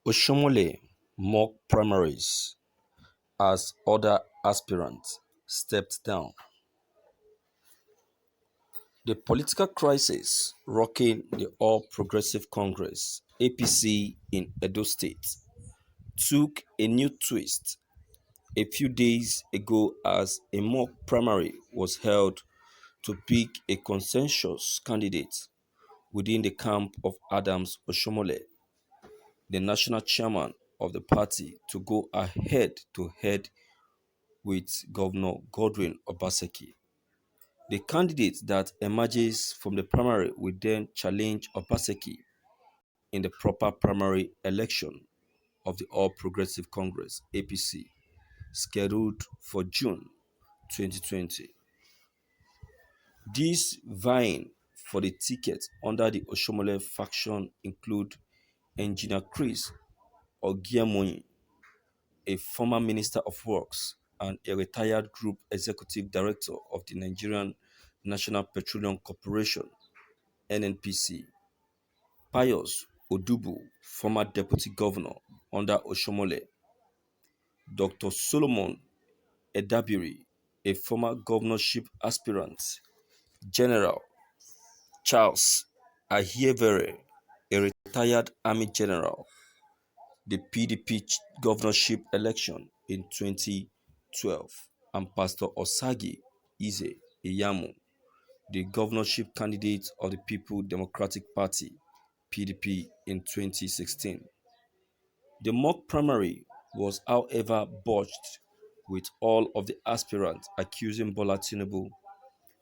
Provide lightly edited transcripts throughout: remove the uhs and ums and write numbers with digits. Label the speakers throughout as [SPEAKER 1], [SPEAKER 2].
[SPEAKER 1] Oshiomole mock primaries as other aspirants stepped down. The political crisis rocking the All Progressive Congress (APC) in Edo State took a new twist a few days ago as a mock primary was held to pick a consensus candidate within the camp of Adams Oshiomole, the national chairman of the party, to go head with Governor Godwin Obaseki. The candidate that emerges from the primary will then challenge Obaseki in the proper primary election of the All Progressive Congress (APC) scheduled for June 2020. These vying for the ticket under the Oshiomole faction include Engineer Chris Ogiamoyin, a former Minister of Works and a retired Group Executive Director of the Nigerian National Petroleum Corporation (NNPC), Pius Odubu, former Deputy Governor under Oshiomole, Dr. Solomon Edabiri, a former governorship aspirant, General Charles Ahievere, a retired Army General, the PDP governorship election in 2012, and Pastor Osagi Ize Iyamu, the governorship candidate of the People Democratic Party (PDP) in 2016. The mock primary was, however, botched, with all of the aspirants accusing Bola Tinubu,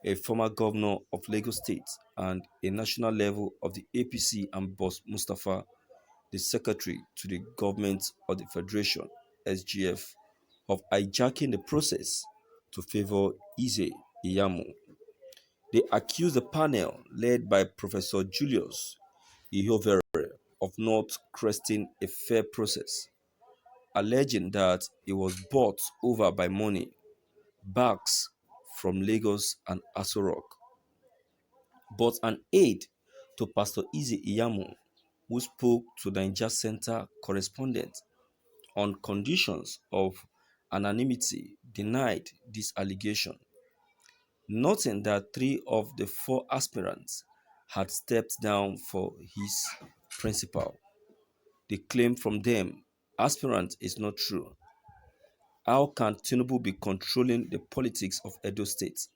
[SPEAKER 1] a former governor of Lagos State and a national level of the APC, and Boss Mustapha, the secretary to the government of the Federation (SGF), of hijacking the process to favor Ize Iyamu. They accused the panel, led by Professor Julius Ihovere, of not cresting a fair process, alleging that it was bought over by money bags from Lagos and Aso Rock. But an aide to Pastor Ize Iyamu, who spoke to the Niger Center correspondent on conditions of anonymity, denied this allegation, noting that three of the four aspirants had stepped down for his principal. The claim from them, aspirant, is not true. How can Tinubu be controlling the politics of Edo State?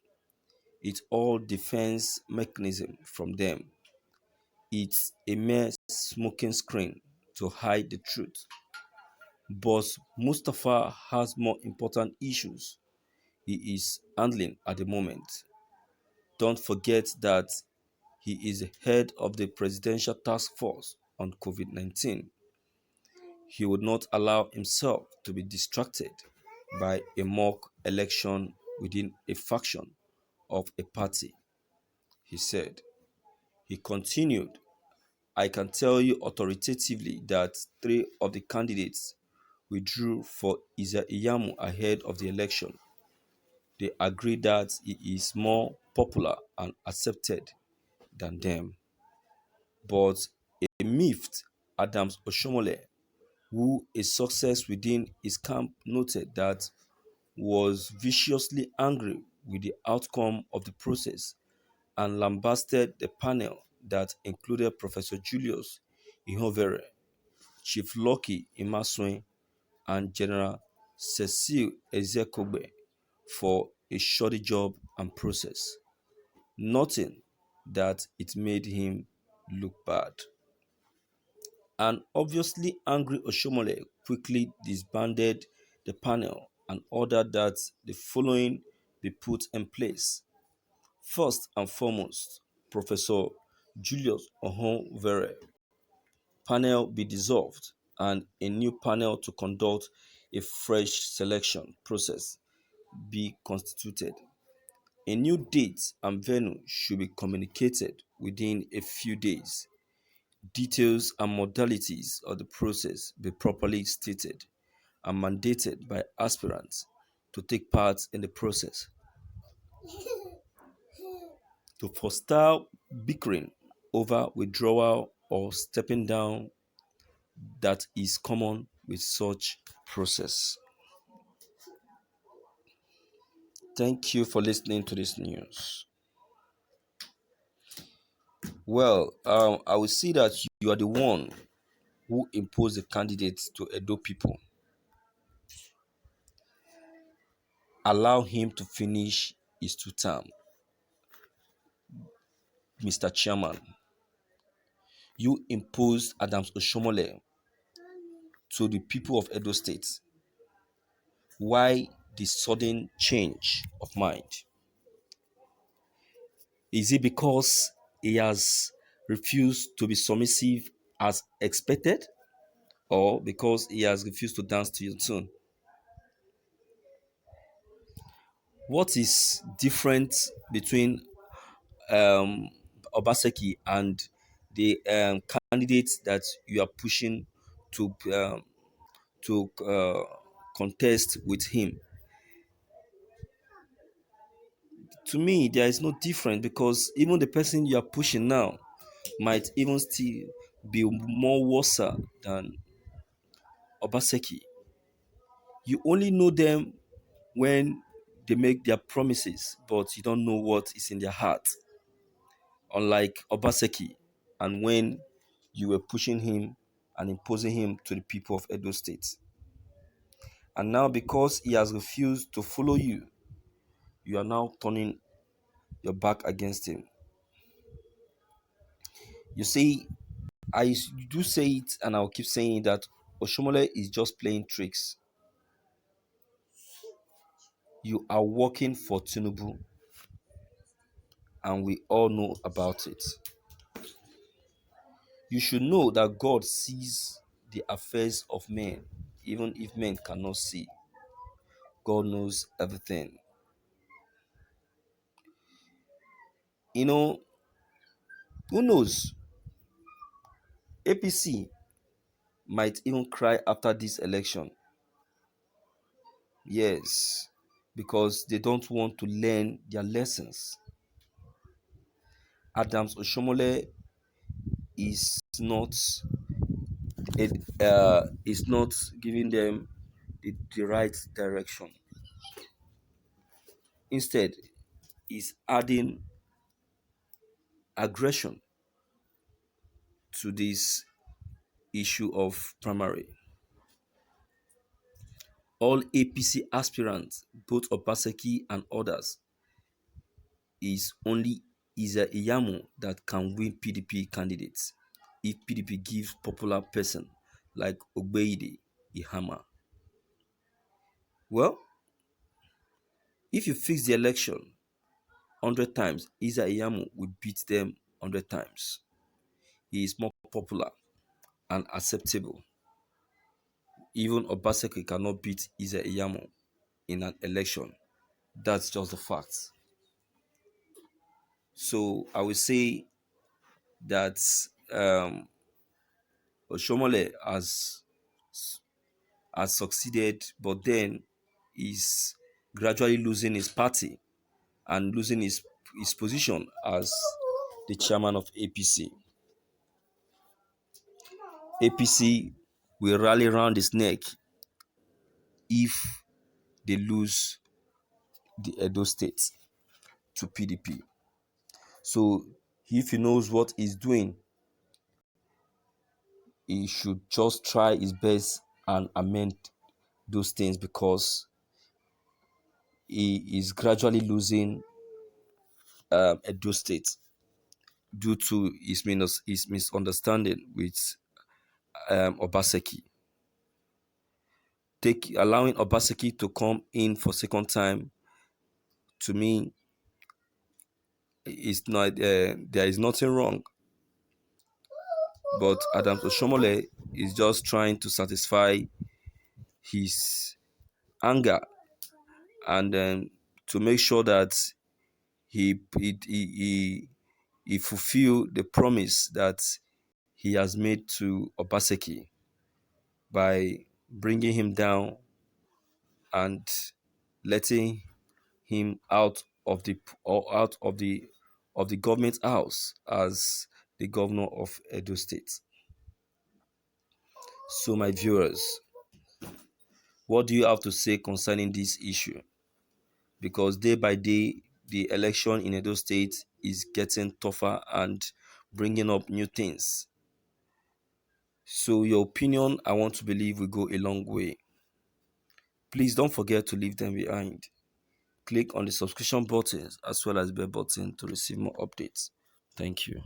[SPEAKER 1] It's all defense mechanism from them. It's a mere smoking screen to hide the truth. But Mustafa has more important issues he is handling at the moment. Don't forget that he is the head of the Presidential Task Force on COVID-19. He would not allow himself to be distracted by a mock election within a faction of a party, he said. He continued, I can tell you authoritatively that three of the candidates withdrew for Iza Iyamu ahead of the election. They agree that he is more popular and accepted than them. But a miffed Adams Oshiomole, who a success within his camp, noted that was viciously angry with the outcome of the process and lambasted the panel that included Professor Julius Ihovere, Chief Lucky Imasuen, and General Cecil Ezekogbe for a shoddy job and process, noting that it made him look bad. An obviously angry Oshiomole quickly disbanded the panel and ordered that the following be put in place. First and foremost, Professor Julius Ohonvere panel be dissolved and a new panel to conduct a fresh selection process be constituted. A new date and venue should be communicated within a few days. Details and modalities of the process be properly stated and mandated by aspirants to take part in the process. To foster bickering over withdrawal or stepping down that is common with such process. Thank you for listening to this news. Well, I will see that you are the one who imposed the candidate to Edo people. Allow him to finish his 2 term, Mr. Chairman. You imposed Adams Oshomole to the people of Edo State. Why the sudden change of mind? Is it because he has refused to be submissive as expected, or because he has refused to dance to your tune? What is different between um, Obaseki and the candidates that you are pushing to contest with him? To me, there is no difference because even the person you are pushing now might even still be more worse than Obaseki. You only know them when they make their promises, but you don't know what is in their heart. Unlike Obaseki, and when you were pushing him and imposing him to the people of Edo State. And now, because he has refused to follow you, you are now turning your back against him. You see, I do say it, and I'll keep saying that Oshomole is just playing tricks. You are working for Tinubu, and we all know about it. You should know that God sees the affairs of men, even if men cannot see. God knows everything. You know, who knows? APC might even cry after this election. Yes, because they don't want to learn their lessons. Adams Oshomole is not giving them the right direction. Instead, is adding aggression to this issue of primary. All APC aspirants, both Obaseki and others, is only Isa Iyamu that can win PDP candidates if PDP gives popular person like Ogbeide a hammer. Well, if you fix the election 100 times, Isa Iyamu will beat them 100 times. He is more popular and acceptable. Even Obaseki cannot beat Isa Iyamu in an election. That's just the fact. So I will say that Oshomole has succeeded, but then is gradually losing his party and losing his position as the chairman of APC. APC will rally around his neck if they lose the Edo State to PDP. So if he knows what he's doing, he should just try his best and amend those things because he is gradually losing Edo State due to his misunderstanding with Obaseki. Allowing Obaseki to come in for second time, to me, is not there is nothing wrong. But Adams Oshomole is just trying to satisfy his anger and to make sure that he fulfill the promise that he has made to Obaseki by bringing him down and letting him out of the government house as the governor of Edo State. So, my viewers, what do you have to say concerning this issue? Because day by day, the election in Edo State is getting tougher and bringing up new things. So, your opinion, I want to believe, will go a long way. Please don't forget to leave them behind. Click on the subscription button as well as bell button to receive more updates. Thank you.